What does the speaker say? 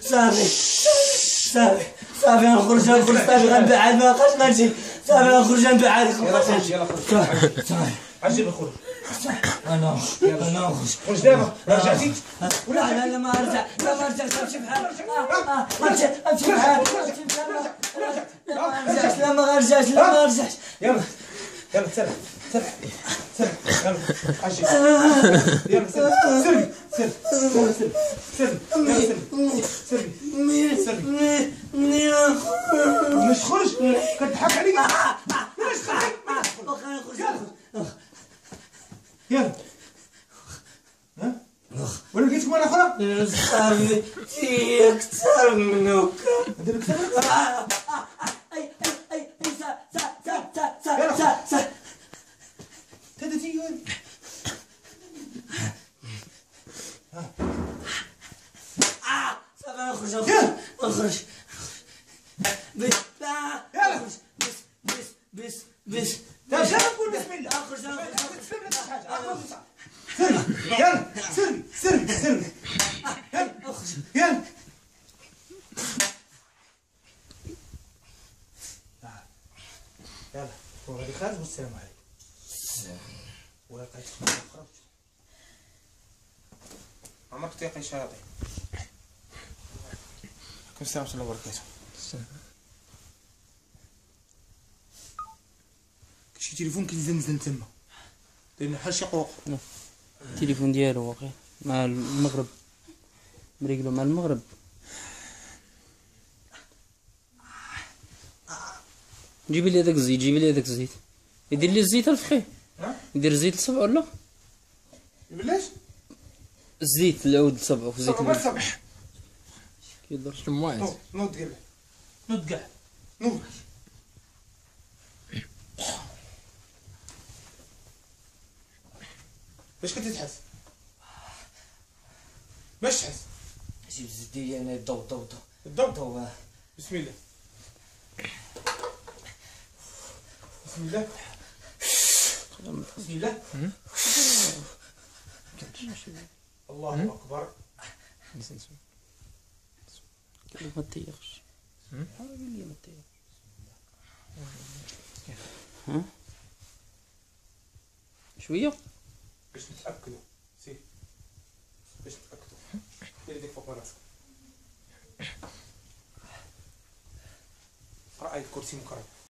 صافي صافي صافي نخرج صافي غنبعد ما بقاش غنجي صافي غنخرج نبعد يلا خرج يلا خرج صافي عجب الخروج. انا نخرج خرج دابا رجعتي لا لا ما ارجع لا ما ارجعش نمشي بحال امشي بحال لا ما غنرجعش لا ما غنرجعش يلا يلا سرح سرح سرح يلا عجب يلا سرح سري سري يلا سري سري يلا سري سري سري مش خرج كتضحك عليك مش خرج واخا نخرج يلا ها ولا لقيتكم انا اخرى صافي تي اكثر منك ندير لك سرك اي سا تدتي وين صافي نخرج نخرج بس بس بس بس لا شنو نقول بسم الله اخرج سري يلا سري سري سري يلا اخرج يلا يلا هو غادي خارج والسلام عليكم ولا لقيت خرج عمرك تيقي شاطئ كم السلام ورحمة الله وبركاته شي تليفون كيزنزن تما داير بحال شي قوق التليفون ديالو واقع مع المغرب مريقلو مع المغرب. جيبي لي هذاك الزيت جيبي لي هذاك الزيت يدير لي الزيت الفخي يدير الزيت لصبعو ولا بلاش الزيت العود لصبعو في الزيت صباح الصبح كيدير شماعات نوض كاع نوض كاع نوض باش كنتي تحس باش تحس جيب الزيت ديالي انا الضو ضو ضو الضوء ضو بسم الله بسم الله بسم الله الله اكبر ما تطيقش حاول لي ما تطيقش ها شويه باش نتاكدوا سير باش نتاكدوا دير يديك فوق راسك راه كرسي مكرم